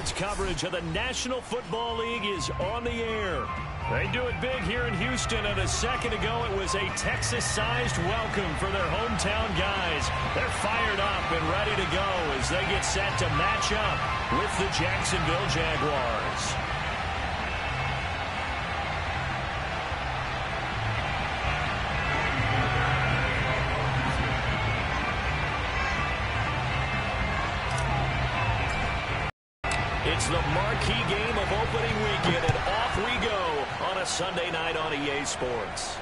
Sports coverage of the National Football League is on the air. They do it big here in Houston, and a second ago it was a Texas-sized welcome for their hometown guys. They're fired up and ready to go as they get set to match up with the Jacksonville Jaguars. It's the marquee game of opening weekend, and off we go on a Sunday night on EA Sports.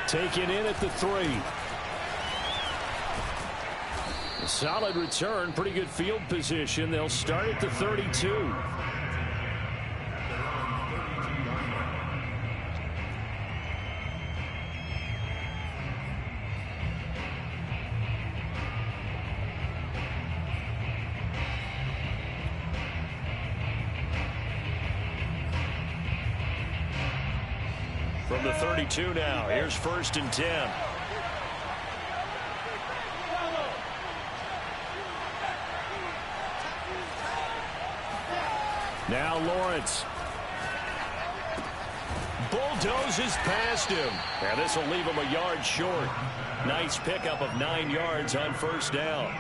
Taken in at the 3. A solid return, pretty good field position. They'll start at the 32. From the 32 now, here's 1st and 10. Now Lawrence. Bulldozes past him. And this will leave him a yard short. Nice pickup of 9 yards on 1st down.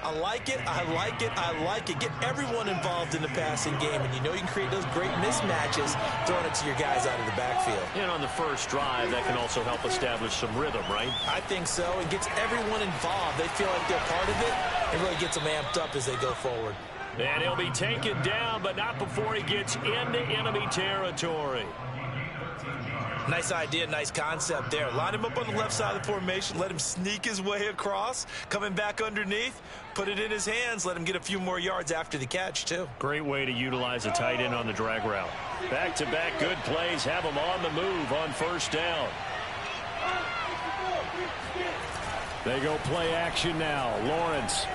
I like it, I like it, I like it. Get everyone involved in the passing game, and you know you can create those great mismatches throwing it to your guys out of the backfield. And on the first drive, that can also help establish some rhythm, right? I think so. It gets everyone involved. They feel like they're part of it. It really gets them amped up as they go forward. And he'll be taken down, but not before he gets into enemy territory. Nice idea, nice concept there. Line him up on the left side of the formation, let him sneak his way across, coming back underneath, put it in his hands, let him get a few more yards after the catch, too. Great way to utilize a tight end on the drag route. Back-to-back good plays have him on the move on 1st down. They go play action now. Lawrence.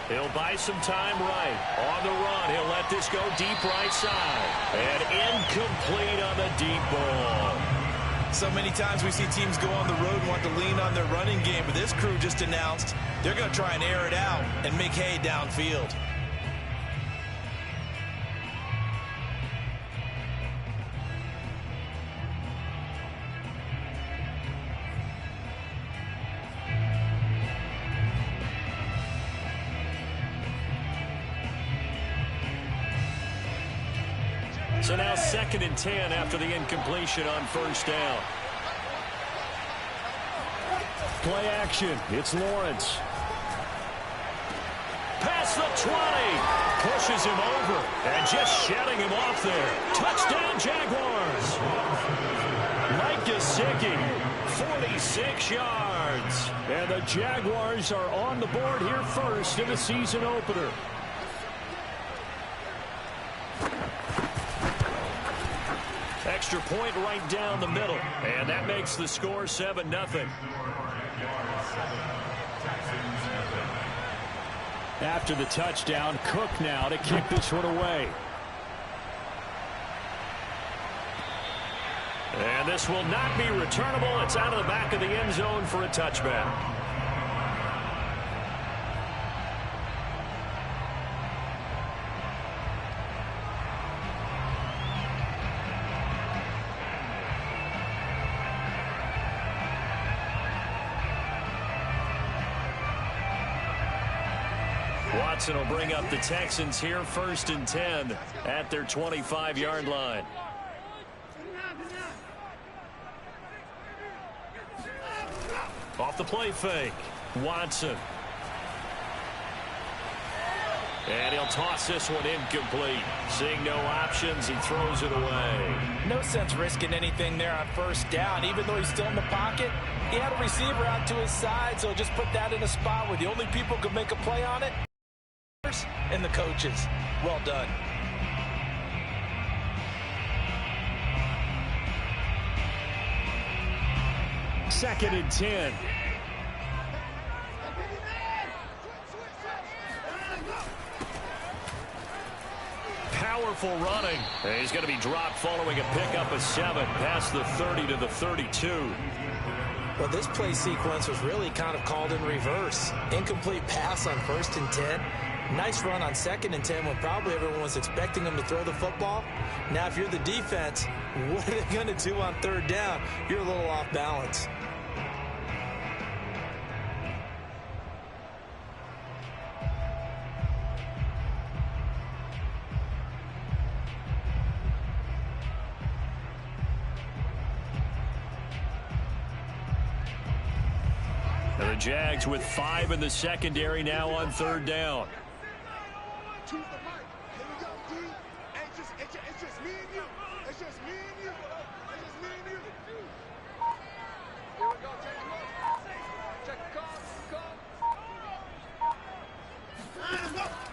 He'll buy some time right. On the run, he'll let this go deep right side. And incomplete on the deep ball. So many times we see teams go on the road and want to lean on their running game, but this crew just announced they're going to try and air it out and make hay downfield. So now 2nd and 10 after the incompletion on 1st down. Play action. It's Lawrence. Past the 20. Pushes him over and just shedding him off there. Touchdown Jaguars. Mike Gesicki, 46 yards. And the Jaguars are on the board here first in the season opener. Extra point right down the middle. And that makes the score 7-0. After the touchdown, Cook now to kick this one away. And this will not be returnable. It's out of the back of the end zone for a touchback. Watson will bring up the Texans here 1st and 10 at their 25-yard line. Off the play fake, Watson. And he'll toss this one incomplete. Seeing no options, he throws it away. No sense risking anything there on 1st down. Even though he's still in the pocket, he had a receiver out to his side, so just put that in a spot where the only people who can make a play on it and the coaches. Well done. Second and 10. Powerful running. And he's going to be dropped following a pickup of 7 past the 30 to the 32. Well, this play sequence was really kind of called in reverse. Incomplete pass on 1st and 10. Nice run on 2nd and 10 when probably everyone was expecting them to throw the football. Now, if you're the defense, what are they going to do on 3rd down? You're a little off balance. The Jags with 5 in the secondary now on 3rd down.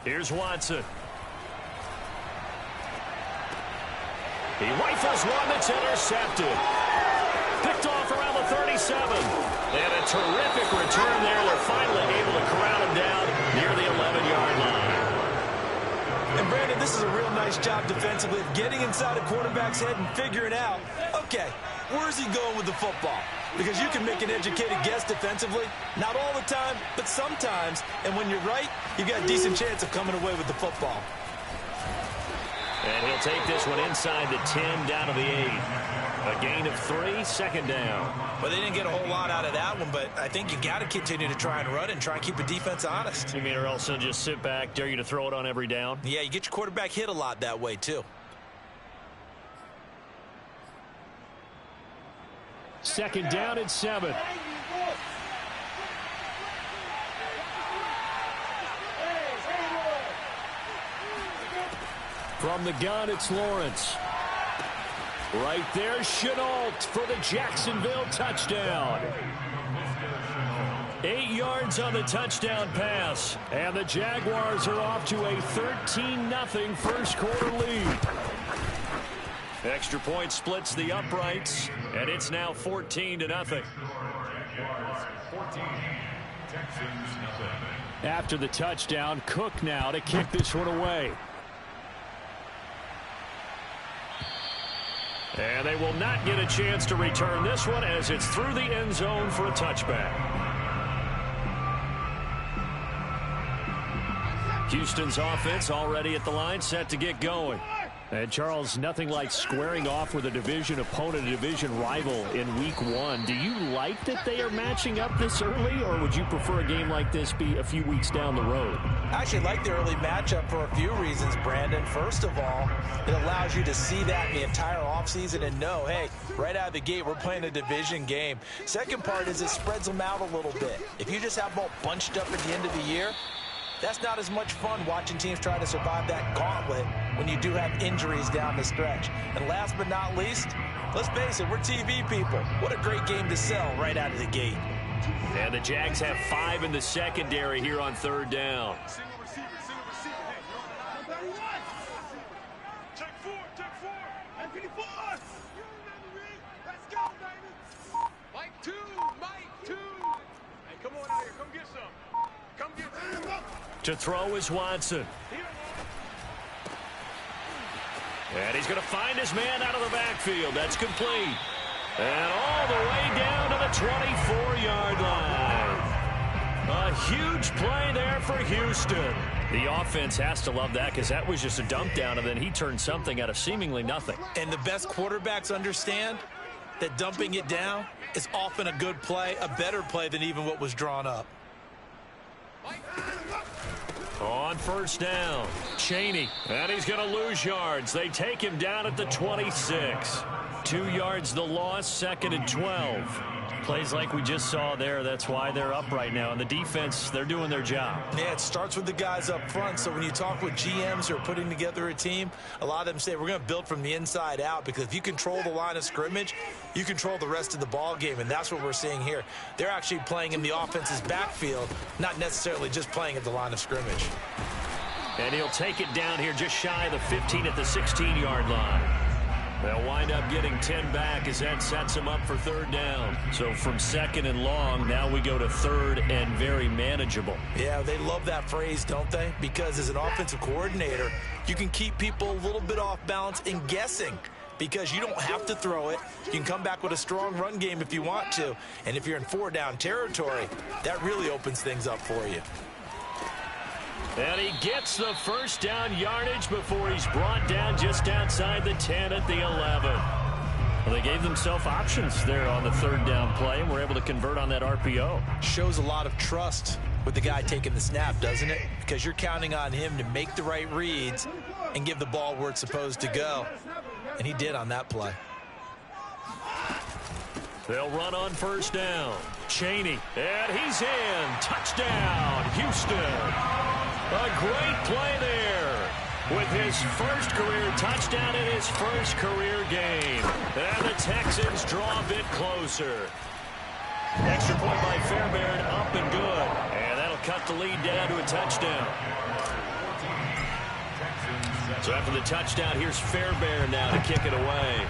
Here's Watson. He rifles one that's intercepted. Picked off around the 37. And a terrific return there. They're finally able to corral him down near the 11-yard line. And Brandon, this is a real nice job defensively of getting inside a quarterback's head and figuring out, okay, where's he going with the football? Because you can make an educated guess defensively, not all the time, but sometimes. And when you're right, you've got a decent chance of coming away with the football. And he'll take this one inside the 10, down to the 8. A gain of 3, 2nd down. Well, they didn't get a whole lot out of that one, but I think you got to continue to try and run and try and keep the defense honest. You mean or else they'll just sit back, dare you to throw it on every down? Yeah, you get your quarterback hit a lot that way, too. 2nd down and 7. From the gun, it's Lawrence. Right there, Chenault for the Jacksonville touchdown. 8 yards on the touchdown pass. And the Jaguars are off to a 13-0 first quarter lead. Extra point splits the uprights, and it's now 14-0. After the touchdown, Cook now to kick this one away. And they will not get a chance to return this one as it's through the end zone for a touchback. Houston's offense already at the line, set to get going. And Charles, nothing like squaring off with a division opponent, a division rival in week 1. Do you like that they are matching up this early, or would you prefer a game like this be a few weeks down the road? I actually like the early matchup for a few reasons, Brandon. First of all, it allows you to see that in the entire offseason and know, hey, right out of the gate, we're playing a division game. Second part is it spreads them out a little bit. If you just have them all bunched up at the end of the year, that's not as much fun watching teams try to survive that gauntlet when you do have injuries down the stretch. And last but not least, let's face it, we're TV people. What a great game to sell right out of the gate. And the Jags have 5 in the secondary here on 3rd down. To throw is Watson. And he's going to find his man out of the backfield. That's complete. And all the way down to the 24-yard line. A huge play there for Houston. The offense has to love that because that was just a dump down, and then he turned something out of seemingly nothing. And the best quarterbacks understand that dumping it down is often a good play, a better play than even what was drawn up. On 1st down, Chaney, and he's going to lose yards. They take him down at the 26. 2 yards the loss, 2nd and 12. Plays like we just saw there, that's why they're up right now. And the defense, they're doing their job. Yeah, it starts with the guys up front. So when you talk with GMs who are putting together a team, a lot of them say we're going to build from the inside out, because if you control the line of scrimmage, you control the rest of the ball game, and that's what we're seeing here. They're actually playing in the offense's backfield, not necessarily just playing at the line of scrimmage. And he'll take it down here just shy of the 15 at the 16-yard line. They'll wind up getting 10 back as that sets them up for 3rd down. So from 2nd and long, now we go to 3rd and very manageable. Yeah, they love that phrase, don't they? Because as an offensive coordinator, you can keep people a little bit off balance and guessing, because you don't have to throw it. You can come back with a strong run game if you want to. And if you're in 4-down territory, that really opens things up for you. And he gets the first down yardage before he's brought down just outside the 10 at the 11. Well, they gave themselves options there on the third down play and were able to convert on that RPO. Shows a lot of trust with the guy taking the snap, doesn't it? Because you're counting on him to make the right reads and give the ball where it's supposed to go. And he did on that play. They'll run on first down. Chaney, and he's in. Touchdown, Houston. A great play there with his first career touchdown in his first career game. And the Texans draw a bit closer. Extra point by Fairbairn, up and good. And that'll cut the lead down to a touchdown. So after the touchdown, here's Fairbairn now to kick it away.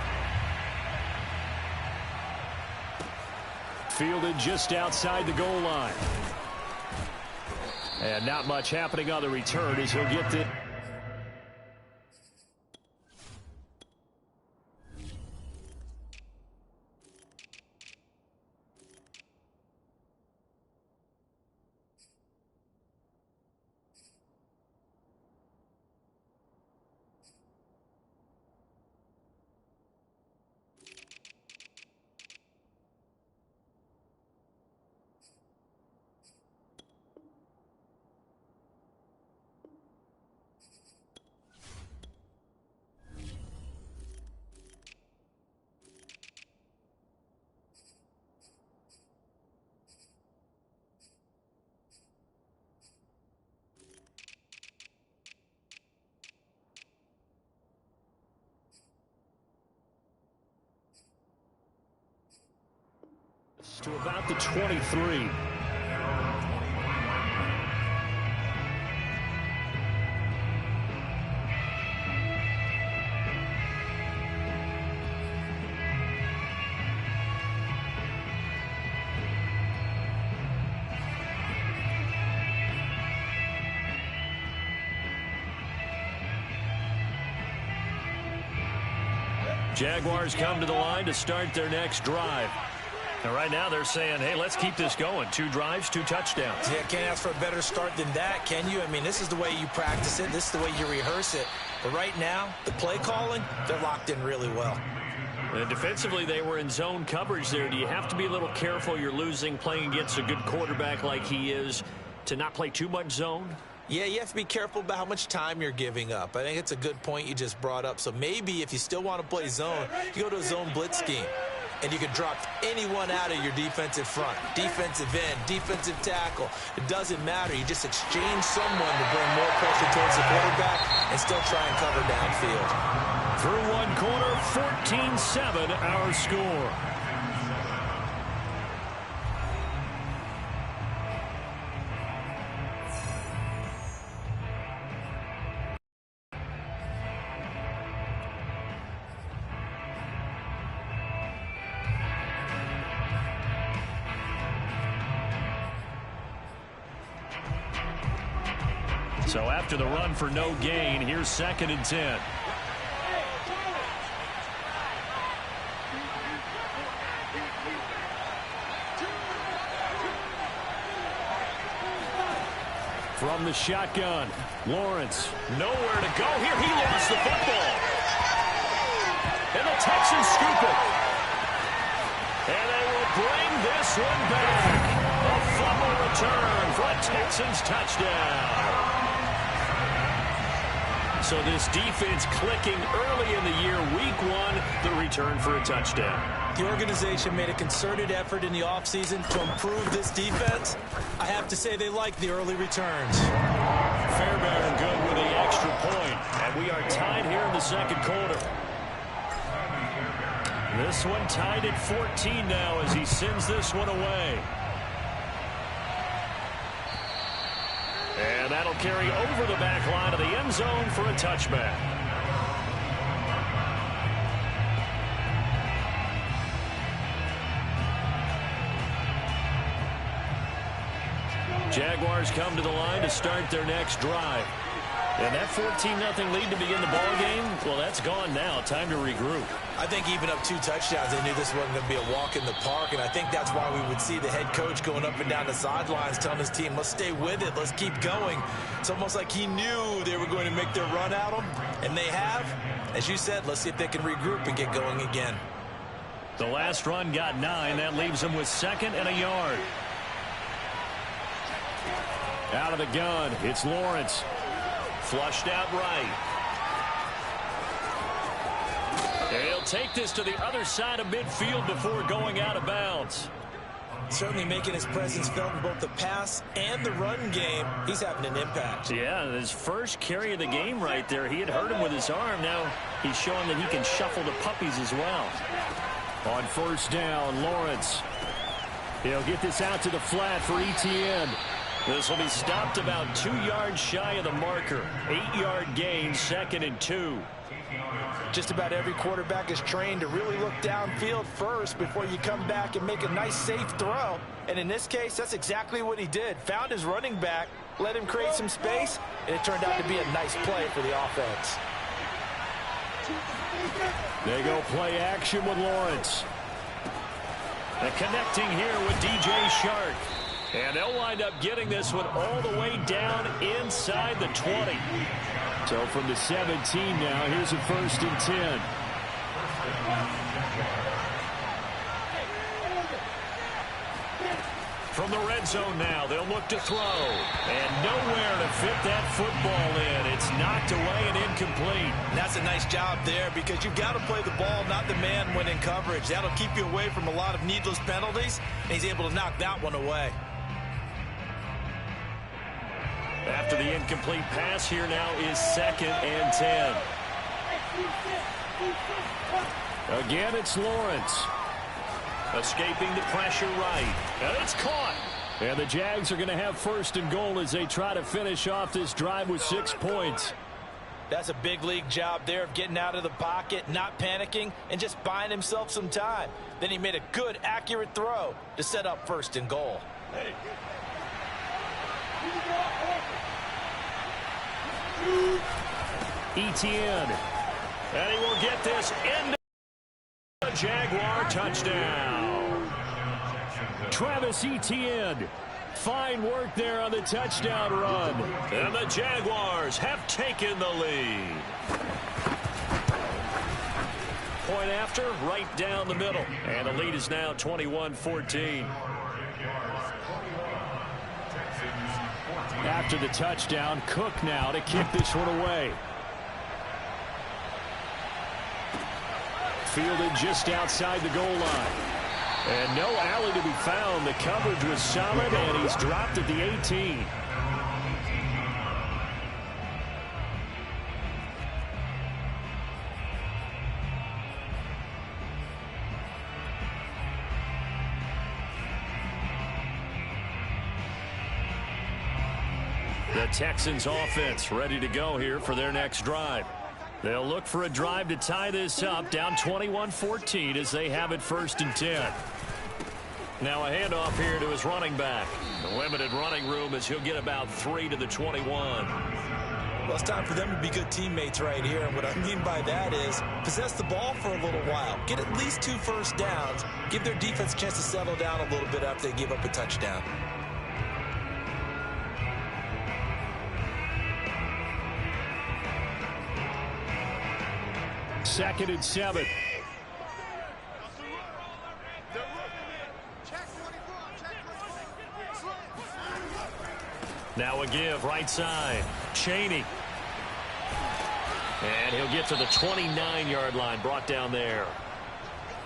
Fielded just outside the goal line. And not much happening on the return as he'll get the... to about the 23. Jaguars come to the line to start their next drive. And right now they're saying, hey, let's keep this going. 2 drives, 2 touchdowns. Yeah, can't ask for a better start than that, can you? I mean, this is the way you practice it. This is the way you rehearse it. But right now, the play calling, they're locked in really well. And defensively, they were in zone coverage there. Do you have to be a little careful? You're losing, playing against a good quarterback like he is, to not play too much zone? Yeah, you have to be careful about how much time you're giving up. I think it's a good point you just brought up. So maybe if you still want to play zone, you go to a zone blitz scheme. And you can drop anyone out of your defensive front, defensive end, defensive tackle. It doesn't matter. You just exchange someone to bring more pressure towards the quarterback and still try and cover downfield. Through one quarter, 14-7 our score. So after the run for no gain, here's 2nd and 10. From the shotgun, Lawrence, nowhere to go here. He lost the football. And the Texans scoop it. And they will bring this one back. A fumble return for a Texans touchdown. So this defense clicking early in the year, week 1, the return for a touchdown. The organization made a concerted effort in the offseason to improve this defense. I have to say they like the early returns. Fairbairn good with the extra point, and we are tied here in the 2nd quarter. This one tied at 14 now as he sends this one away. And that'll carry over the back line of the end zone for a touchback. Jaguars come to the line to start their next drive. And that 14-0 lead to begin the ball game, well, that's gone now. Time to regroup. I think even up 2 touchdowns, they knew this wasn't going to be a walk in the park, and I think that's why we would see the head coach going up and down the sidelines telling his team, let's stay with it, let's keep going. It's almost like he knew they were going to make their run at him, and they have. As you said, let's see if they can regroup and get going again. The last run got 9. That leaves them with 2nd and a yard. Out of the gun, it's Lawrence. Flushed out right. And he'll take this to the other side of midfield before going out of bounds. Certainly making his presence felt in both the pass and the run game. He's having an impact. Yeah, his first carry of the game right there. He had hurt him with his arm. Now he's showing that he can shuffle the puppies as well. On first down, Lawrence. He'll get this out to the flat for Etienne. This will be stopped about 2 yards shy of the marker. 8-yard gain, 2nd and 2. Just about every quarterback is trained to really look downfield first before you come back and make a nice, safe throw. And in this case, that's exactly what he did. Found his running back, let him create some space, and it turned out to be a nice play for the offense. They go play action with Lawrence. And connecting here with DJ Shark. And they'll wind up getting this one all the way down inside the 20. So from the 17 now, here's a 1st and 10. From the red zone now, they'll look to throw. And nowhere to fit that football in. It's knocked away and incomplete. And that's a nice job there because you've got to play the ball, not the man when in coverage. That'll keep you away from a lot of needless penalties, and he's able to knock that one away. After the incomplete pass, here now is 2nd and 10. Again, it's Lawrence. Escaping the pressure right. And it's caught. And the Jags are going to have 1st and goal as they try to finish off this drive with 6 points. That's a big league job there of getting out of the pocket, not panicking, and just buying himself some time. Then he made a good, accurate throw to set up 1st and goal. Hey. Etienne. And he will get this into the Jaguar touchdown. Travis Etienne. Fine work there on the touchdown run. And the Jaguars have taken the lead. Point after, right down the middle. And the lead is now 21-14. After the touchdown, Cook now to kick this one away. Fielded just outside the goal line. And no alley to be found. The coverage was solid, and he's dropped at the 18. The Texans offense ready to go here for their next drive. They'll look for a drive to tie this up, down 21-14 as they have it 1st and 10. Now a handoff here to his running back. The limited running room as he'll get about 3 to the 21. Well, it's time for them to be good teammates right here. And what I mean by that is possess the ball for a little while. Get at least 2 first downs. Give their defense a chance to settle down a little bit after they give up a touchdown. Second and 7. Now a give, right side. Chaney. And he'll get to the 29-yard line, brought down there.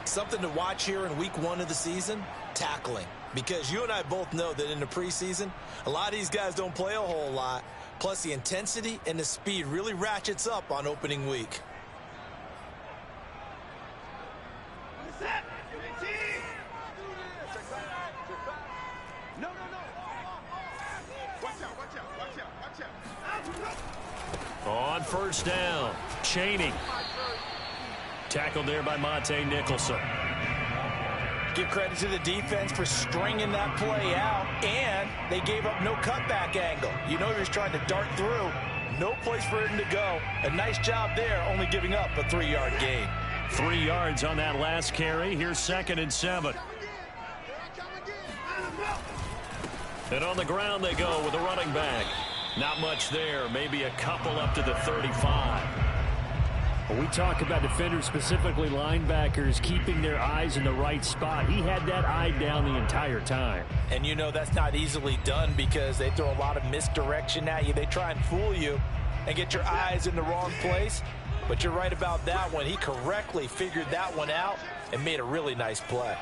Something to watch here in week 1 of the season, tackling. Because you and I both know that in the preseason, a lot of these guys don't play a whole lot. Plus the intensity and the speed really ratchets up on opening week. On first down, Chaney. Tackled there by Monte Nicholson. Give credit to the defense for stringing that play out, and they gave up no cutback angle. You know he was trying to dart through. No place for him to go. A nice job there, only giving up a 3-yard gain. 3 yards on that last carry. Here's 2nd and 7. And on the ground they go with a running back. Not much there. Maybe a couple up to the 35. When we talk about defenders, specifically linebackers, keeping their eyes in the right spot, he had that eye down the entire time. And you know that's not easily done because they throw a lot of misdirection at you. They try and fool you and get your eyes in the wrong place. But you're right about that one. He correctly figured that one out and made a really nice play.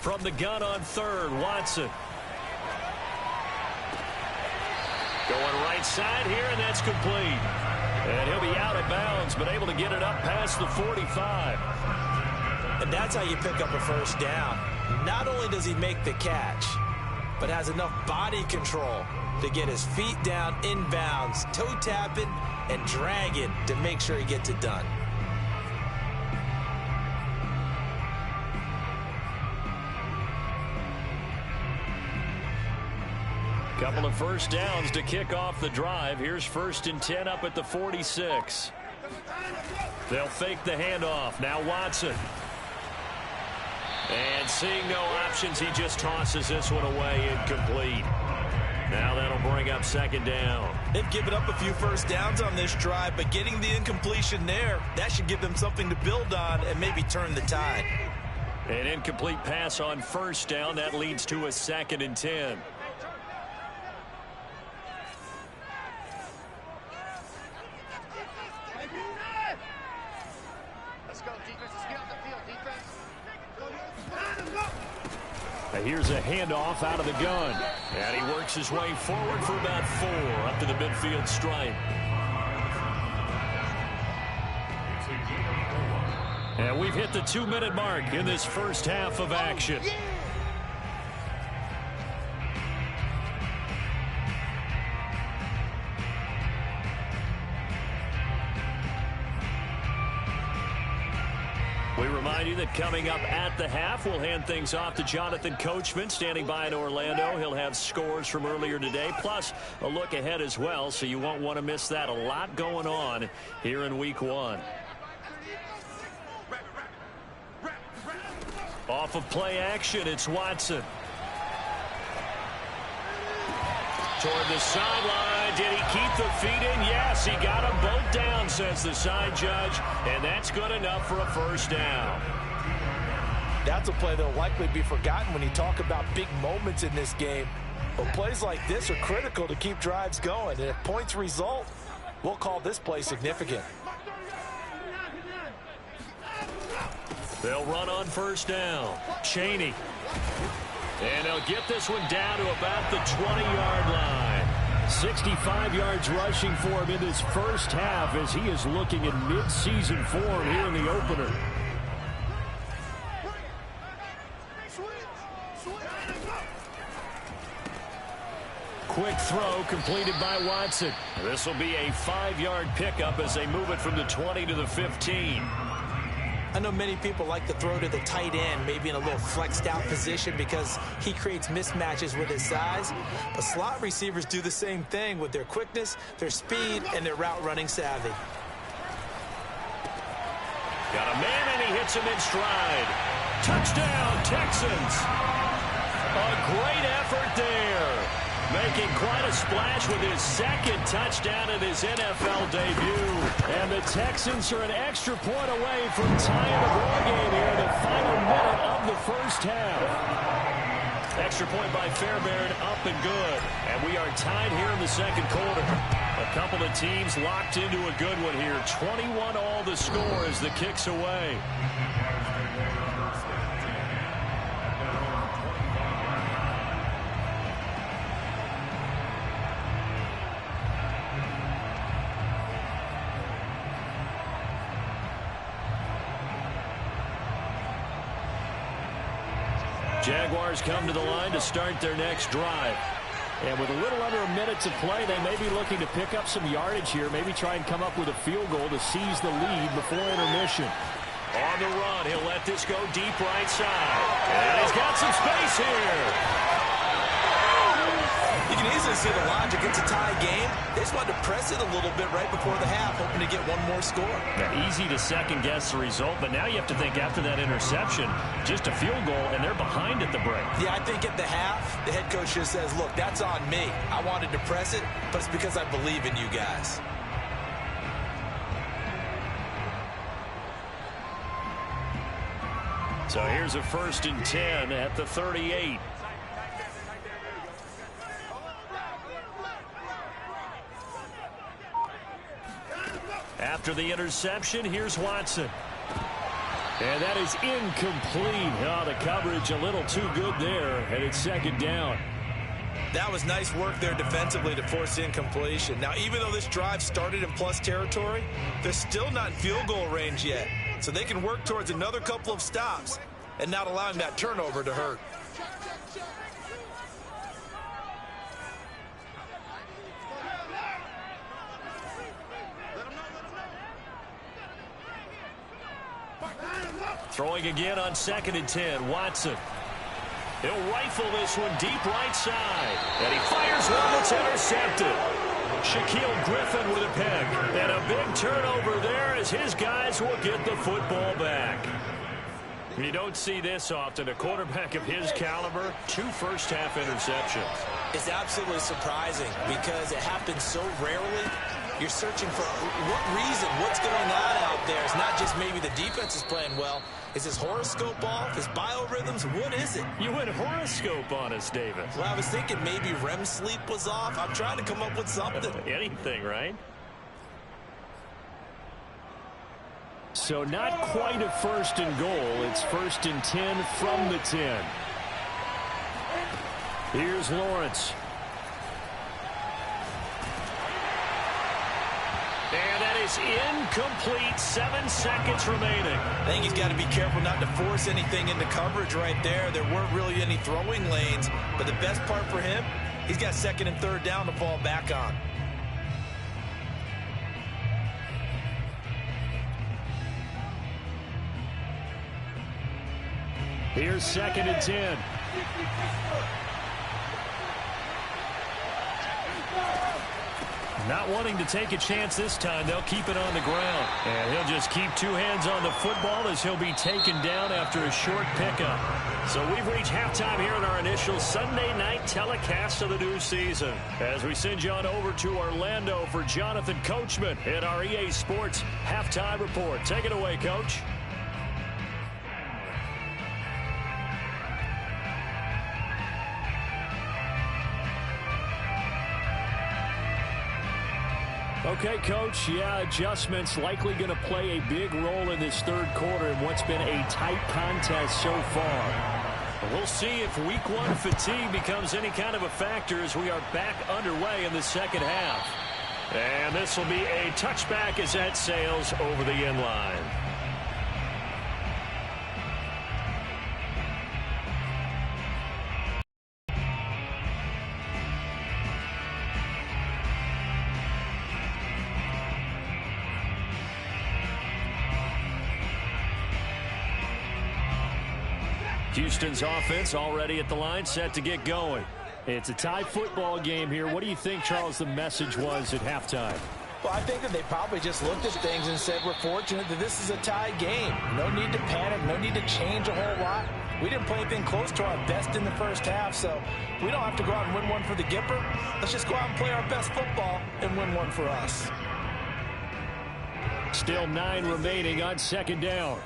From the gun on 3rd, Watson. Going right side here, and that's complete. And he'll be out of bounds, but able to get it up past the 45. And that's how you pick up a first down. Not only does he make the catch, but has enough body control to get his feet down inbounds, toe tapping and dragging to make sure he gets it done. Couple of first downs to kick off the drive. Here's 1st and 10 up at the 46. They'll fake the handoff. Now Watson. And seeing no options, he just tosses this one away, incomplete. Now that'll bring up 2nd down. They've given up a few first downs on this drive, but getting the incompletion there, that should give them something to build on and maybe turn the tide. An incomplete pass on 1st down. That leads to a 2nd and 10. Here's a handoff out of the gun. And he works his way forward for about 4 up to the midfield stripe. And we've hit the 2-minute mark in this first half of action. We remind you that coming up at the half, we'll hand things off to Jonathan Coachman, standing by in Orlando. He'll have scores from earlier today, plus a look ahead as well, so you won't want to miss that. A lot going on here in Week 1. Off of play action, it's Watson. Toward the sideline. Did he keep the feet in? Yes, he got them both down, says the side judge, and that's good enough for a first down. That's a play that'll likely be forgotten when you talk about big moments in this game. But plays like this are critical to keep drives going, and if points result, we'll call this play significant. They'll run on first down. Chaney. And they'll get this one down to about the 20-yard line. 65 yards rushing for him in this first half as he is looking in mid-season form here in the opener. Quick throw completed by Watson. This will be a 5-yard pickup as they move it from the 20 to the 15. I know many people like to throw to the tight end, maybe in a little flexed out position because he creates mismatches with his size. But slot receivers do the same thing with their quickness, their speed, and their route running savvy. Got a man and he hits him in stride. Touchdown, Texans. A great effort there. Making quite a splash with his 2nd touchdown in his NFL debut. And the Texans are an extra point away from tying the ball game here in the final minute of the first half. Extra point by Fairbairn, up and good. And we are tied here in the 2nd quarter. A couple of teams locked into a good one here. 21 all the score as the kick's away. Jaguars come to the line to start their next drive. And with a little under a minute to play, they may be looking to pick up some yardage here, maybe try and come up with a field goal to seize the lead before intermission. On the run, he'll let this go deep right side. And he's got some space here. You can easily see the logic. It's a tie game. They just wanted to press it a little bit right before the half, hoping to get one more score. Now, easy to second-guess the result, but now you have to think after that interception, just a field goal, and they're behind at the break. Yeah, I think at the half, the head coach just says, look, that's on me. I wanted to press it, but it's because I believe in you guys. So here's a 1st and 10 at the 38. After the interception, here's Watson. And that is incomplete. Oh, the coverage a little too good there, and it's 2nd down. That was nice work there defensively to force incompletion. Now, even though this drive started in plus territory, they're still not in field goal range yet. So they can work towards another couple of stops and not allowing that turnover to hurt. Throwing again on 2nd and 10, Watson. He'll rifle this one deep right side. And he fires one that's intercepted. Shaquille Griffin with a pick. And a big turnover there as his guys will get the football back. You don't see this often. A quarterback of his caliber, 2 first-half interceptions. It's absolutely surprising because it happens so rarely. You're searching for what reason, what's going on out there. It's not just maybe the defense is playing well. Is his horoscope off? His biorhythms? What is it? You went horoscope on us, David. Well, I was thinking maybe REM sleep was off. I'm trying to come up with something. Anything, right? So not quite a 1st and goal. It's 1st and 10 from the 10. Here's Lawrence. And that is incomplete. 7 seconds remaining. I think he's got to be careful not to force anything into coverage right there. There weren't really any throwing lanes. But the best part for him, he's got 2nd and 3rd down to fall back on. Here's 2nd and 10. Not wanting to take a chance this time, they'll keep it on the ground. And he'll just keep 2 hands on the football as he'll be taken down after a short pickup. So we've reached halftime here in our initial Sunday night telecast of the new season. As we send you on over to Orlando for Jonathan Coachman in our EA Sports Halftime Report. Take it away, Coach. Okay, Coach, yeah, adjustments likely going to play a big role in this 3rd quarter in what's been a tight contest so far. We'll see if week 1 fatigue becomes any kind of a factor as we are back underway in the 2nd half. And this will be a touchback as that sails over the end line. Houston's offense already at the line, set to get going. It's a tie football game here. What do you think, Charles, the message was at halftime? Well, I think that they probably just looked at things and said, we're fortunate that this is a tie game. No need to panic, no need to change a whole lot. We didn't play anything close to our best in the 1st half, so we don't have to go out and win one for the Gipper. Let's just go out and play our best football and win one for us. Still 9 remaining on 2nd down.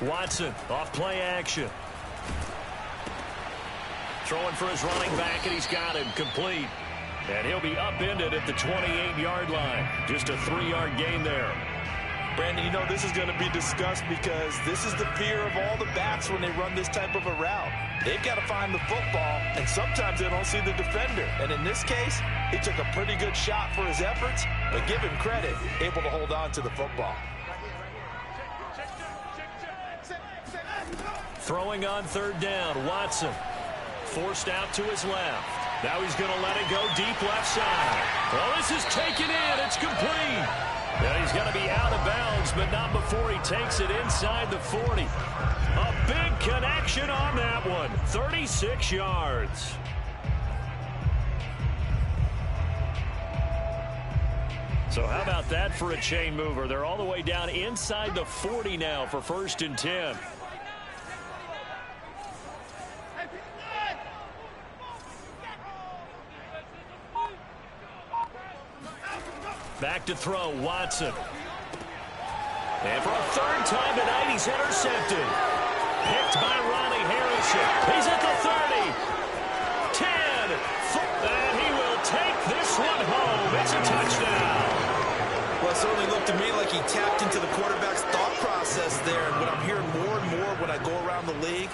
Watson off play action. Throwing for his running back, and he's got him complete. And he'll be upended at the 28-yard line. Just a 3-yard gain there. Brandon, you know this is going to be discussed because this is the fear of all the backs when they run this type of a route. They've got to find the football, and sometimes they don't see the defender. And in this case, he took a pretty good shot for his efforts, but give him credit, able to hold on to the football. Throwing on 3rd down, Watson. Forced out to his left. Now he's going to let it go deep left side. Well, this is taken in. It's complete. Yeah, he's going to be out of bounds, but not before he takes it inside the 40. A big connection on that one. 36 yards. So how about that for a chain mover? They're all the way down inside the 40 now for 1st and 10. Back to throw, Watson. And for a 3rd time tonight, he's intercepted. Picked by Ronnie Harrison. He's at the 30. 10. And he will take this one home. It's a touchdown. Well, it certainly looked to me like he tapped into the quarterback's thought process there. And what I'm hearing more and more when I go around the league,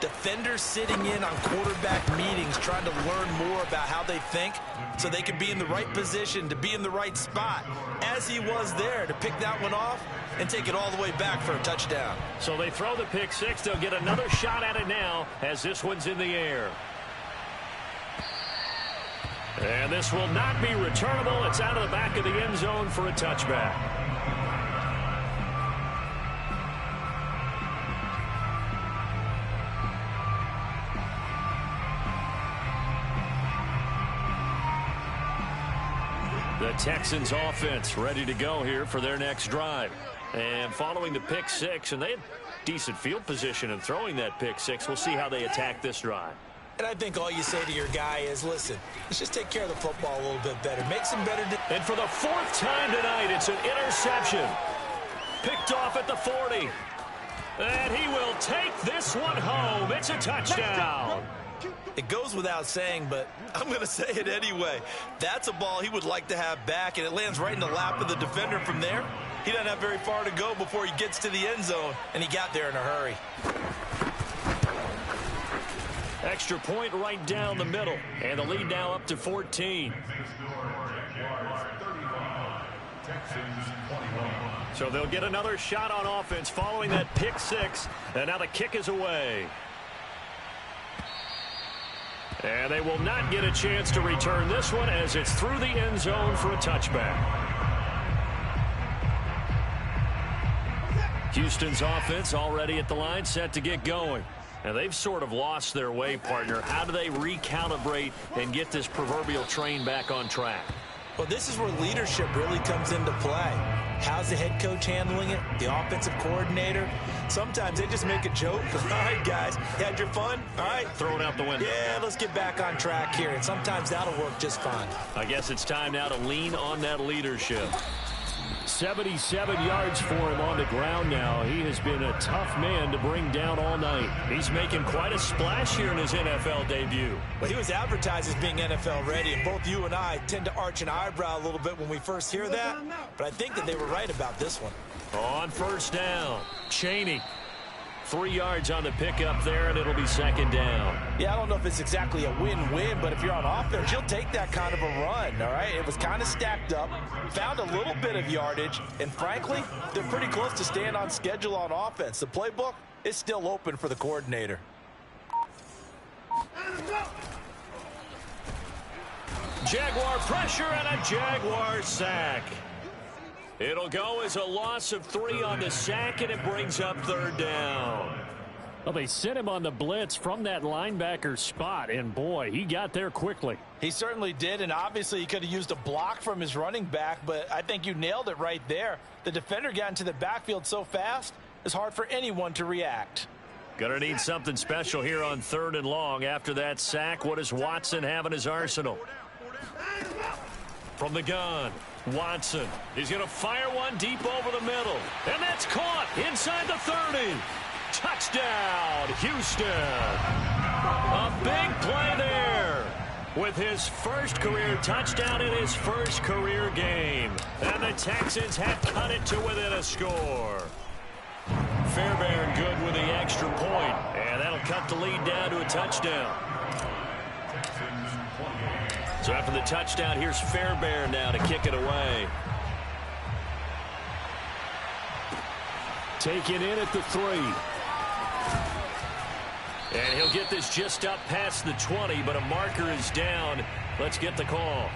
defenders sitting in on quarterback meetings trying to learn more about how they think so they can be in the right position to be in the right spot, as he was there to pick that one off and take it all the way back for a touchdown. So they throw the pick six. They'll get another shot at it now as this one's in the air. And this will not be returnable. It's out of the back of the end zone for a touchback. The Texans offense ready to go here for their next drive. And following the pick six, and they had decent field position in throwing that pick six. We'll see how they attack this drive. And I think all you say to your guy is, listen, let's just take care of the football a little bit better. Make some better. And for the 4th time tonight, it's an interception. Picked off at the 40. And he will take this one home. It's a touchdown. It goes without saying, but I'm going to say it anyway. That's a ball he would like to have back, and it lands right in the lap of the defender from there. He doesn't have very far to go before he gets to the end zone, and he got there in a hurry. Extra point right down the middle, and the lead now up to 14. So they'll get another shot on offense following that pick six, and now the kick is away. And they will not get a chance to return this one as it's through the end zone for a touchback. Houston's offense already at the line, set to get going. And they've sort of lost their way, partner. How do they recalibrate and get this proverbial train back on track? Well, this is where leadership really comes into play. How's the head coach handling it? The offensive coordinator? Sometimes they just make a joke. All right, guys, you had your fun? All right. Throw it out the window. Yeah, let's get back on track here. And sometimes that'll work just fine. I guess it's time now to lean on that leadership. 77 yards for him on the ground now. He has been a tough man to bring down all night. He's making quite a splash here in his NFL debut. Well, he was advertised as being NFL ready, and both you and I tend to arch an eyebrow a little bit when we first hear that, but I think that they were right about this one. On 1st down, Chaney. 3 yards on the pickup there, and it'll be 2nd down. Yeah, I don't know if it's exactly a win-win, but if you're on offense, you'll take that kind of a run, all right? It was kind of stacked up, found a little bit of yardage, and frankly, they're pretty close to staying on schedule on offense. The playbook is still open for the coordinator. Jaguar pressure and a Jaguar sack. It'll go as a loss of 3 on the sack, and it brings up 3rd down. Well, they sent him on the blitz from that linebacker spot, and boy, he got there quickly. He certainly did, and obviously he could have used a block from his running back, but I think you nailed it right there. The defender got into the backfield so fast, it's hard for anyone to react. Gonna need something special here on 3rd and long. After that sack, what does Watson have in his arsenal? From the gun, Watson. He's going to fire one deep over the middle. And that's caught inside the 30. Touchdown, Houston. A big play there with his first career touchdown in his first career game. And the Texans have cut it to within a score. Fairbairn good with the extra point. And that'll cut the lead down to a touchdown. So after the touchdown, here's Fairbairn now to kick it away. Taken in at the 3. And he'll get this just up past the 20, but a marker is down. Let's get the call.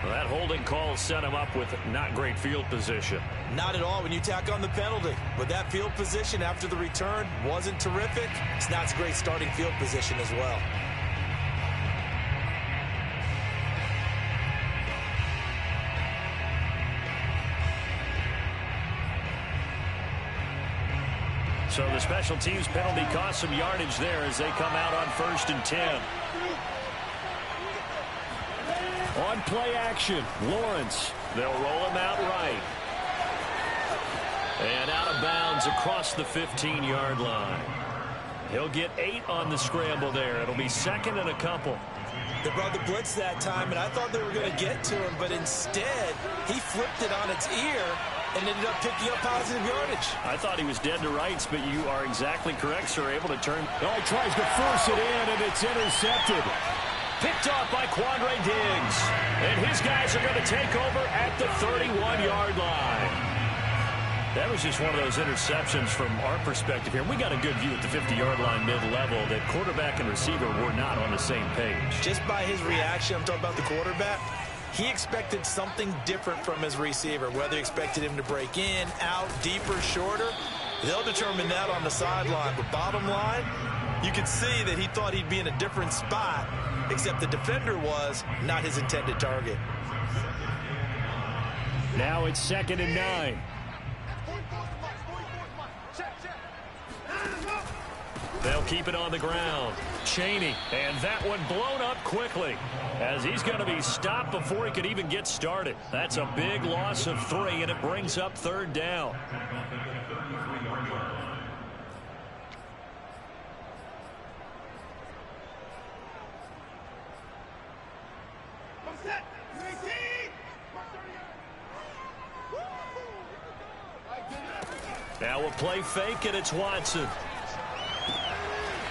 Well, that holding call set him up with not great field position. Not at all when you tack on the penalty. But that field position after the return wasn't terrific. It's not a great starting field position as well. So the special teams penalty cost some yardage there as they come out on 1st and 10. On play action, Lawrence. They'll roll him out right. And out of bounds across the 15-yard line. He'll get 8 on the scramble there. It'll be 2nd and a couple. They brought the blitz that time, and I thought they were going to get to him, but instead he flipped it on its ear and ended up picking up positive yardage. I thought he was dead to rights, but you are exactly correct, sir. Able to turn. Oh, he tries to force it in, and it's intercepted. Picked off by Quandre Diggs. And his guys are going to take over at the 31-yard line. That was just one of those interceptions from our perspective here. We got a good view at the 50-yard line mid-level that quarterback and receiver were not on the same page. Just by his reaction, I'm talking about the quarterback, he expected something different from his receiver, whether he expected him to break in, out, deeper, shorter. They'll determine that on the sideline. But bottom line, you could see that he thought he'd be in a different spot, except the defender was not his intended target. Now it's 2nd and 9. They'll keep it on the ground. Chaney, and that one blown up quickly as he's going to be stopped before he could even get started. That's a big loss of 3, and it brings up 3rd down. Now we'll play fake, and it's Watson.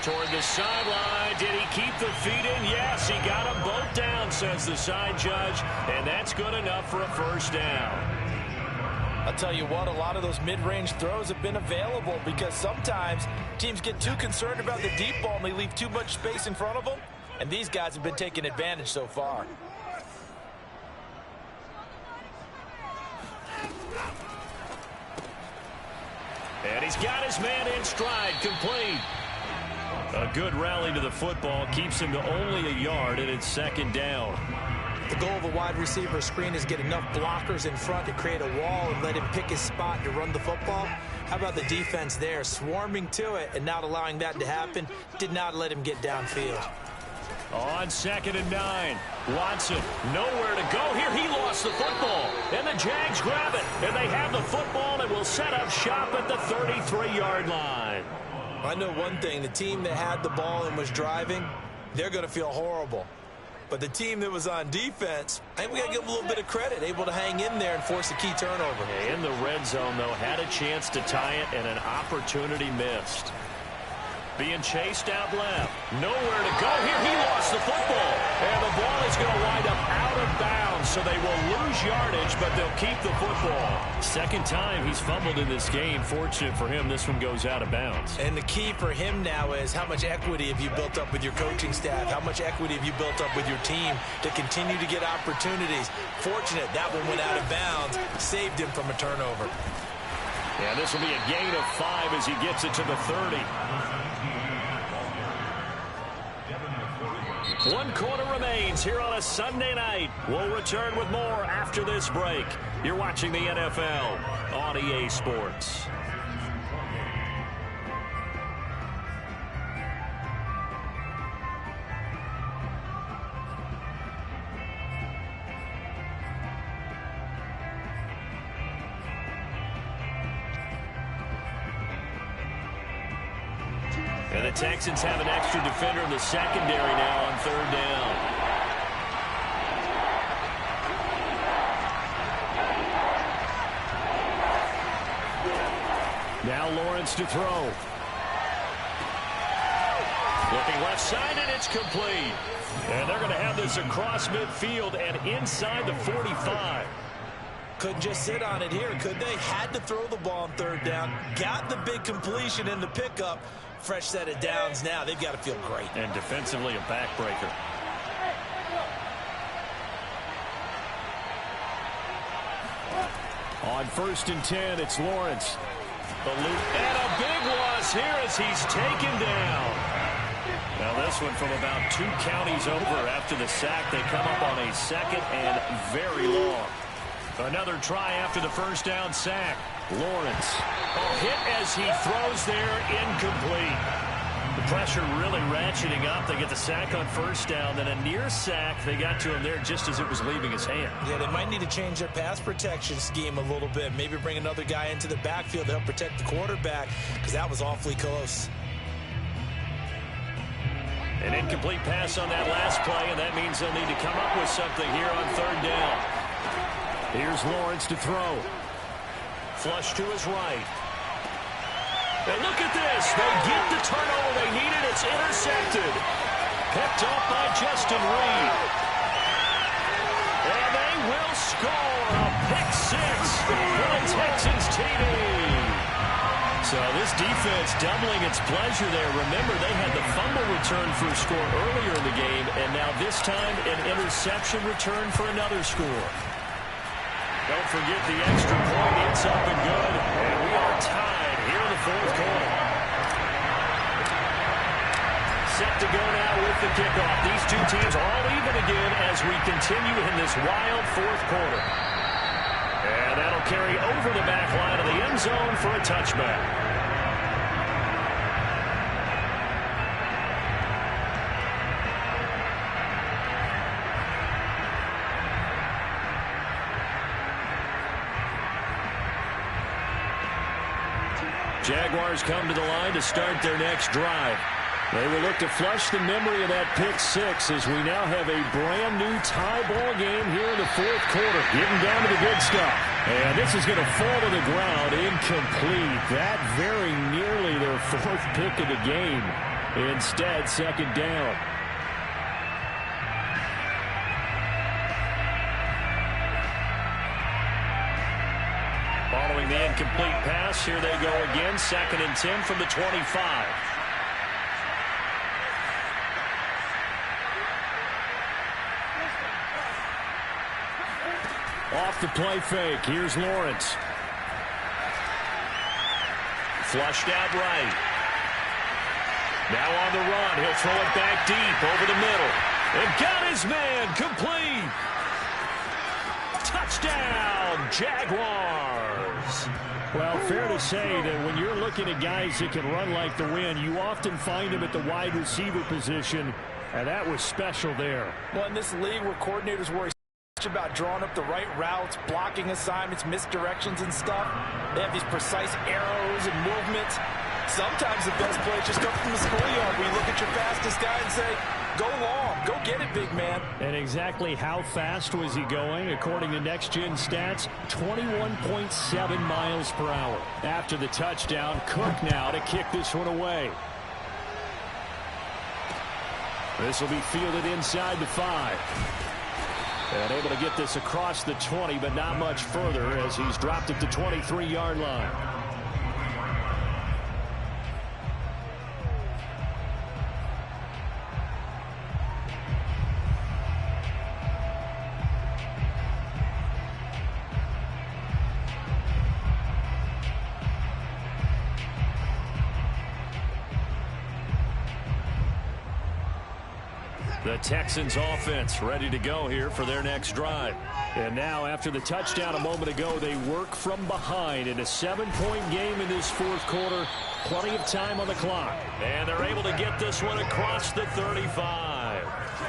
Toward the sideline. Did he keep the feet in? Yes, he got them both down, says the side judge, and that's good enough for a 1st down. I'll tell you what, a lot of those mid-range throws have been available because sometimes teams get too concerned about the deep ball and they leave too much space in front of them, and these guys have been taking advantage so far. And he's got his man in stride, complete. A good rally to the football keeps him to only a yard, and it's 2nd down. The goal of a wide receiver screen is get enough blockers in front to create a wall and let him pick his spot to run the football. How about the defense there, swarming to it and not allowing that to happen? Did not let him get downfield. On 2nd and 9, Watson nowhere to go here. He lost the football, and the Jags grab it, and they have the football and will set up shop at the 33-yard line. I know one thing, the team that had the ball and was driving, they're going to feel horrible. But the team that was on defense, I think we got to give them a little bit of credit, able to hang in there and force a key turnover. In the red zone, though, had a chance to tie it, and an opportunity missed. Being chased out left. Nowhere to go here. He lost the football. And the ball is going to wind up out of bounds, so they will lose yardage, but they'll keep the football. 2nd time he's fumbled in this game. Fortunate for him, this one goes out of bounds. And the key for him now is how much equity have you built up with your coaching staff? How much equity have you built up with your team to continue to get opportunities? Fortunate that one went out of bounds, saved him from a turnover. Yeah, this will be a gain of 5 as he gets it to the 30. 1 quarter remains here on a Sunday night. We'll return with more after this break. You're watching the NFL on EA Sports. And the Texans have an extra defender in the secondary now on 3rd down. Now Lawrence to throw. Looking left side, and it's complete. And they're going to have this across midfield and inside the 45. Couldn't just sit on it here, could they? Had to throw the ball on 3rd down. Got the big completion in the pickup. fresh set of downs now. They've got to feel great. And defensively, a backbreaker. On 1st and 10, it's Lawrence. And a big loss here as he's taken down. Now this one from about 2 counties over after the sack. They come up on a 2nd and very long. Another try after the first down sack. Lawrence. A hit as he throws there, incomplete. The pressure really ratcheting up. They get the sack on 1st down, then a near sack. They got to him there just as it was leaving his hand. Yeah, they might need to change their pass protection scheme a little bit. Maybe bring another guy into the backfield to help protect the quarterback, because that was awfully close. An incomplete pass on that last play, and that means they'll need to come up with something here on 3rd down. Here's Lawrence to throw. Flush to his right. And look at this. They get the turnover they needed. It's intercepted. Picked up by Justin Reed. And they will score a pick 6 for the Texans TD. So this defense doubling its pleasure there. Remember, they had the fumble return for a score earlier in the game, and now this time an interception return for another score. Don't forget the extra point. It's up and good. And we are tied here in the 4th quarter. Set to go now with the kickoff. These two teams all even again as we continue in this wild 4th quarter. And that'll carry over the back line of the end zone for a touchback. Jaguars come to the line to start their next drive. They will look to flush the memory of that pick 6 as we now have a brand new tie ball game here in the 4th quarter. Getting down to the good stuff. And this is going to fall to the ground incomplete. That very nearly their 4th pick of the game. Instead, 2nd down. Following the incomplete pass, here they go again. 2nd and 10 from the 25. Off the play fake. Here's Lawrence. Flushed out right. Now on the run. He'll throw it back deep over the middle. And got his man complete. Touchdown, Jaguars. Well, fair to say that when you're looking at guys that can run like the wind, you often find them at the wide receiver position, and that was special there. Well, in this league where coordinators worry about drawing up the right routes, blocking assignments, misdirections and stuff, they have these precise arrows and movements. Sometimes the best plays just come from the schoolyard where you look at your fastest guy and say, go long, go get it, big man. And exactly how fast was he going? According to Next Gen Stats, 21.7 miles per hour. After the touchdown, Cook now to kick this one away. This will be fielded inside the 5. And able to get this across the 20, but not much further as he's dropped at the 23-yard line. The Texans offense ready to go here for their next drive. And now after the touchdown a moment ago, they work from behind in a 7-point game in this 4th quarter. Plenty of time on the clock. And they're able to get this one across the 35.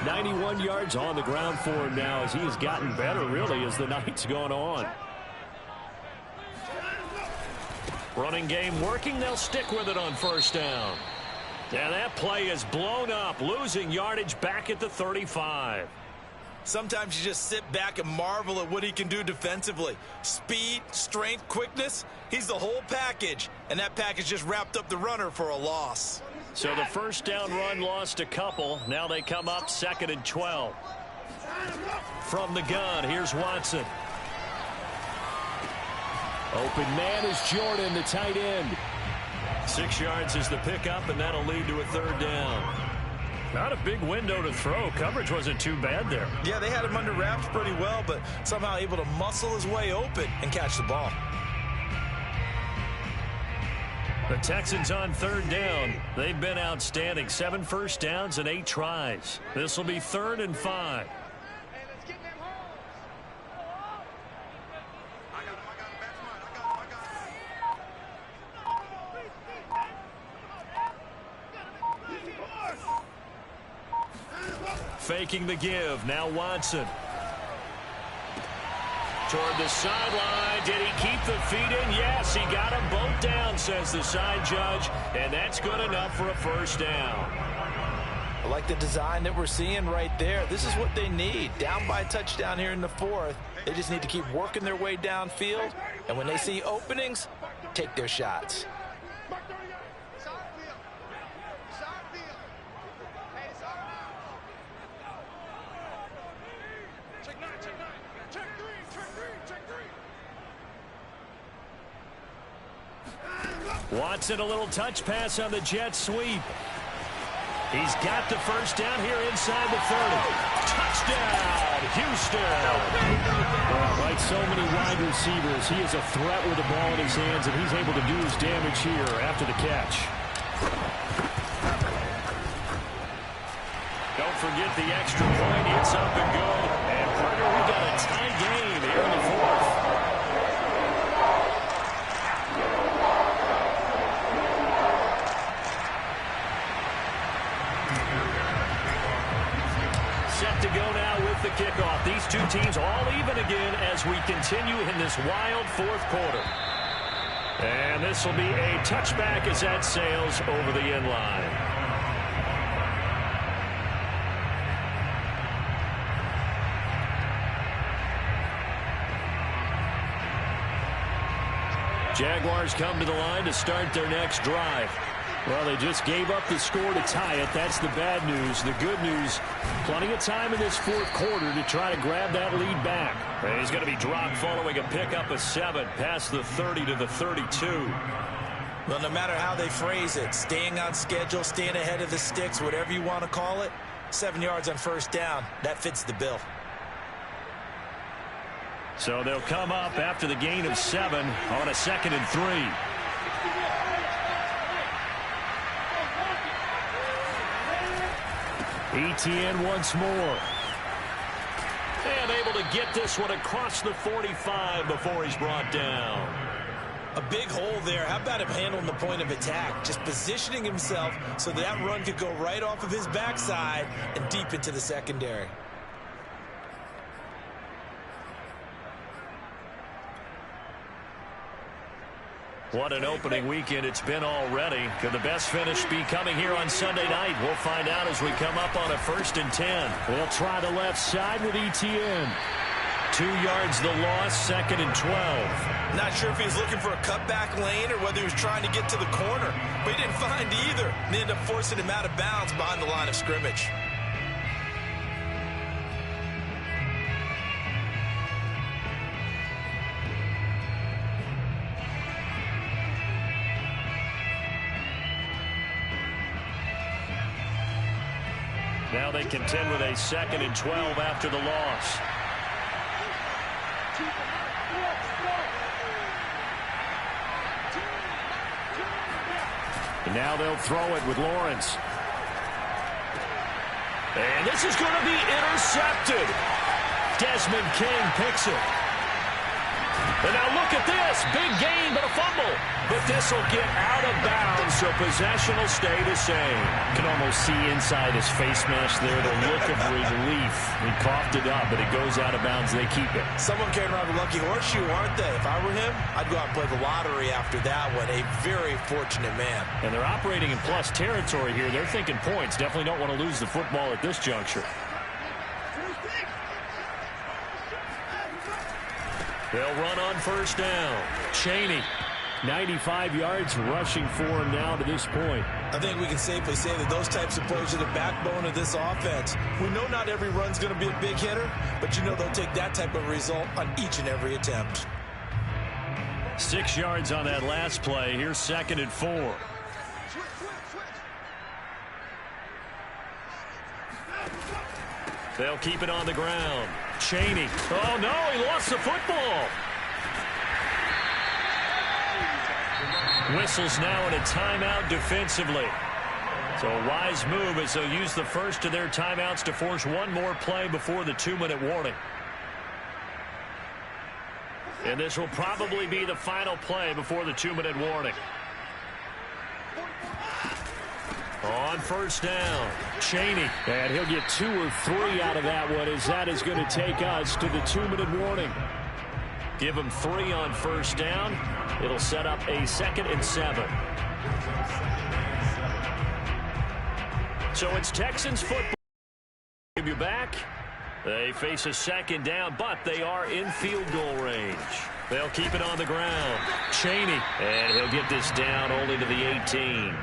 91 yards on the ground for him now as he has gotten better really as the night's gone on. Running game working. They'll stick with it on 1st down. And that play is blown up, losing yardage back at the 35. Sometimes you just sit back and marvel at what he can do defensively. Speed, strength, quickness, he's the whole package. And that package just wrapped up the runner for a loss. So the 1st down run lost a couple. Now they come up 2nd and 12. From the gun, here's Watson. Open man is Jordan, the tight end. 6 yards is the pickup, and that'll lead to a 3rd down. Not a big window to throw. Coverage wasn't too bad there. Yeah, they had him under wraps pretty well, but somehow able to muscle his way open and catch the ball. The Texans on 3rd down. They've been outstanding. 7 first downs and 8 tries. This will be 3rd and 5. Faking the give. Now Watson. Toward the sideline. Did he keep the feet in? Yes, he got them both down, says the side judge. And that's good enough for a 1st down. I like the design that we're seeing right there. This is what they need. Down by a touchdown here in the 4th. They just need to keep working their way downfield. And when they see openings, take their shots. Watson, a little touch pass on the jet sweep. He's got the 1st down here inside the 30. Touchdown, Houston. Well, like so many wide receivers, he is a threat with the ball in his hands, and he's able to do his damage here after the catch. Don't forget the extra point. It's up and good. And partner, we got a tie game here in the 4th. Set to go now with the kickoff. These two teams all even again as we continue in this wild 4th quarter. And this will be a touchback as that sails over the end line. Jaguars come to the line to start their next drive. Well, they just gave up the score to tie it. That's the bad news. The good news, plenty of time in this 4th quarter to try to grab that lead back. And he's going to be dropped following a pickup of 7 past the 30 to the 32. Well, no matter how they phrase it, staying on schedule, staying ahead of the sticks, whatever you want to call it, 7 yards on 1st down, that fits the bill. So they'll come up after the gain of 7 on a 2nd and 3. ETN once more. And able to get this one across the 45 before he's brought down. A big hole there. How about him handling the point of attack? Just positioning himself so that run could go right off of his backside and deep into the secondary. What an opening weekend it's been already. Could the best finish be coming here on Sunday night? We'll find out as we come up on a 1st and 10. They'll try the left side with ETN. 2 yards the loss, 2nd and 12. Not sure if he was looking for a cutback lane or whether he was trying to get to the corner, but he didn't find either. They ended up forcing him out of bounds behind the line of scrimmage. Now they contend with a 2nd and 12 after the loss. And now they'll throw it with Lawrence. And this is going to be intercepted. Desmond King picks it. And now look at this. Big gain, but a fumble. But this will get out of bounds, so possession will stay the same. You can almost see inside his face mask there the look of relief. He coughed it up, but it goes out of bounds. They keep it. Someone carrying around a lucky horseshoe, aren't they? If I were him, I'd go out and play the lottery after that one. A very fortunate man. And they're operating in plus territory here. They're thinking points. Definitely don't want to lose the football at this juncture. They'll run on 1st down. Chaney. 95 yards rushing for him now to this point. I think we can safely say that those types of plays are the backbone of this offense. We know not every run's going to be a big hitter, but you know they'll take that type of result on each and every attempt. 6 yards on that last play. Here's 2nd and 4. They'll keep it on the ground. Cheney. Oh, no, he lost the football. Whistles now in a timeout defensively. So a wise move as they'll use the first of their timeouts to force one more play before the 2-minute warning. And this will probably be the final play before the 2-minute warning. On first down, Cheney. And he'll get 2 or 3 out of that one, as that is going to take us to the 2-minute warning. Give him 3 on first down. It'll set up a 2nd and 7. So it's Texans football. Give you back. They face a 2nd down, but they are in field goal range. They'll keep it on the ground. Cheney. And he'll get this down only to the 18.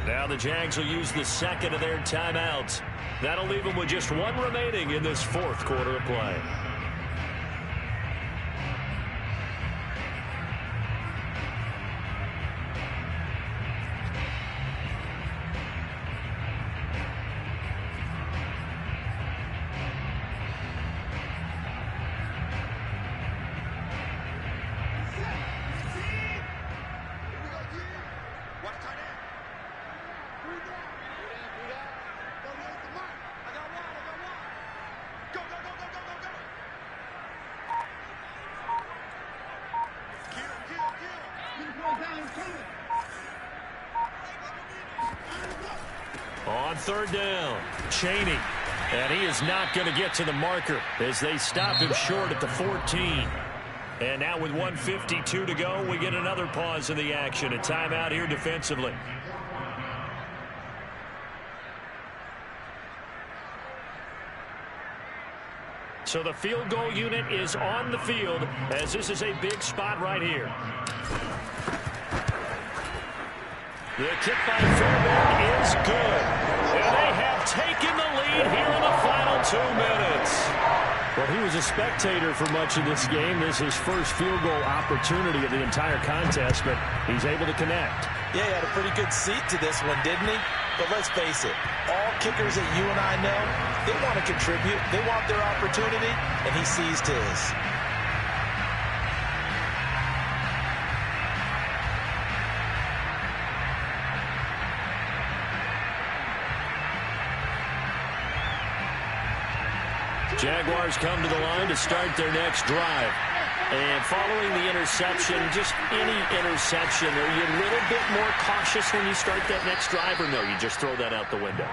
Now the Jags will use the 2nd of their timeouts. That'll leave them with just 1 remaining in this 4th quarter of play. On 3rd down, Cheney. And he is not going to get to the marker as they stop him short at the 14. And now with 1:52 to go, we get another pause in the action. A timeout here defensively. So the field goal unit is on the field as this is a big spot right here. The kick by Fairbairn is good. And they have taken the lead here in the final 2 minutes. Well, he was a spectator for much of this game. This is his first field goal opportunity of the entire contest, but he's able to connect. Yeah, he had a pretty good seat to this one, didn't he? But let's face it, all kickers that you and I know, they want to contribute. They want their opportunity, and he seized his. Jaguars come to the line to start their next drive. And following the interception, just any interception, are you a little bit more cautious when you start that next drive, or no, you just throw that out the window?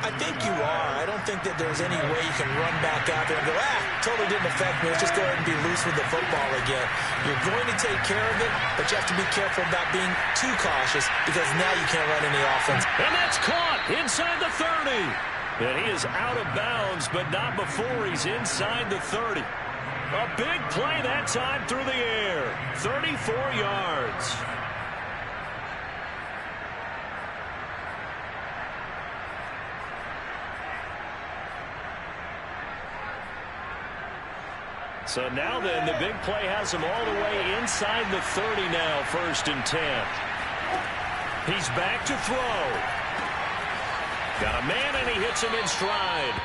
I think you are. I don't think that there's any way you can run back out there and go, totally didn't affect me. Let's just go ahead and be loose with the football again. You're going to take care of it, but you have to be careful about being too cautious because now you can't run any offense. And that's caught inside the 30. And he is out of bounds, but not before he's inside the 30. A big play that time through the air. 34 yards. So now then, the big play has him all the way inside the 30 now, 1st and 10. He's back to throw. Got a man, and he hits him in stride.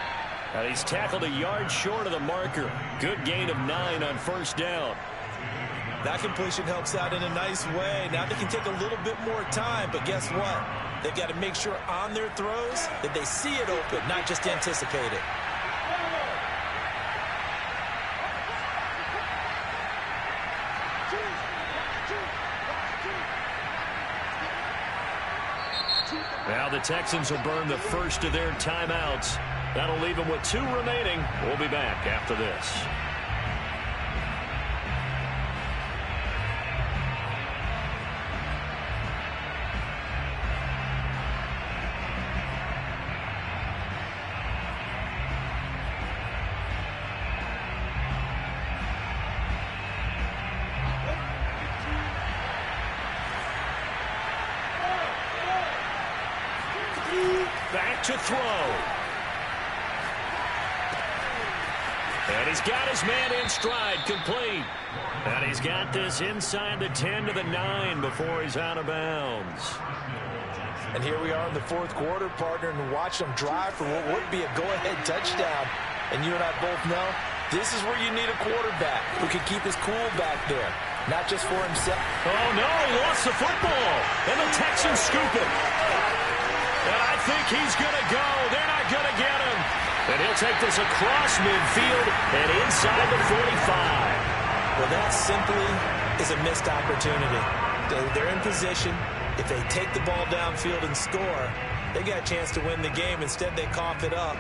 And he's tackled a yard short of the marker. Good gain of 9 on 1st down. That completion helps out in a nice way. Now they can take a little bit more time, but guess what? They've got to make sure on their throws that they see it open, not just anticipate it. Now the Texans will burn the first of their timeouts. That'll leave them with 2 remaining. We'll be back after this. Back to throw. And he's got his man in stride, complete. And he's got this inside the 10 to the 9 before he's out of bounds. And here we are in the 4th quarter, partner, and watch them drive for what would be a go-ahead touchdown. And you and I both know this is where you need a quarterback who can keep his cool back there, not just for himself. Oh, no, he lost the football. And the Texans scoop it. And I think he's going to go. They're not going to get him. And he'll take this across midfield and inside the 45. Well, that simply is a missed opportunity. They're in position. If they take the ball downfield and score, they got a chance to win the game. Instead, they cough it up.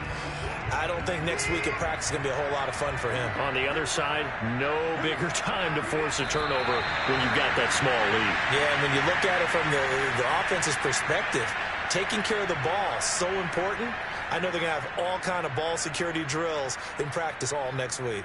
I don't think next week at practice is going to be a whole lot of fun for him. On the other side, no bigger time to force a turnover when you've got that small lead. Yeah, and when you look at it from the offense's perspective, taking care of the ball is so important. I know they're going to have all kind of ball security drills in practice all next week.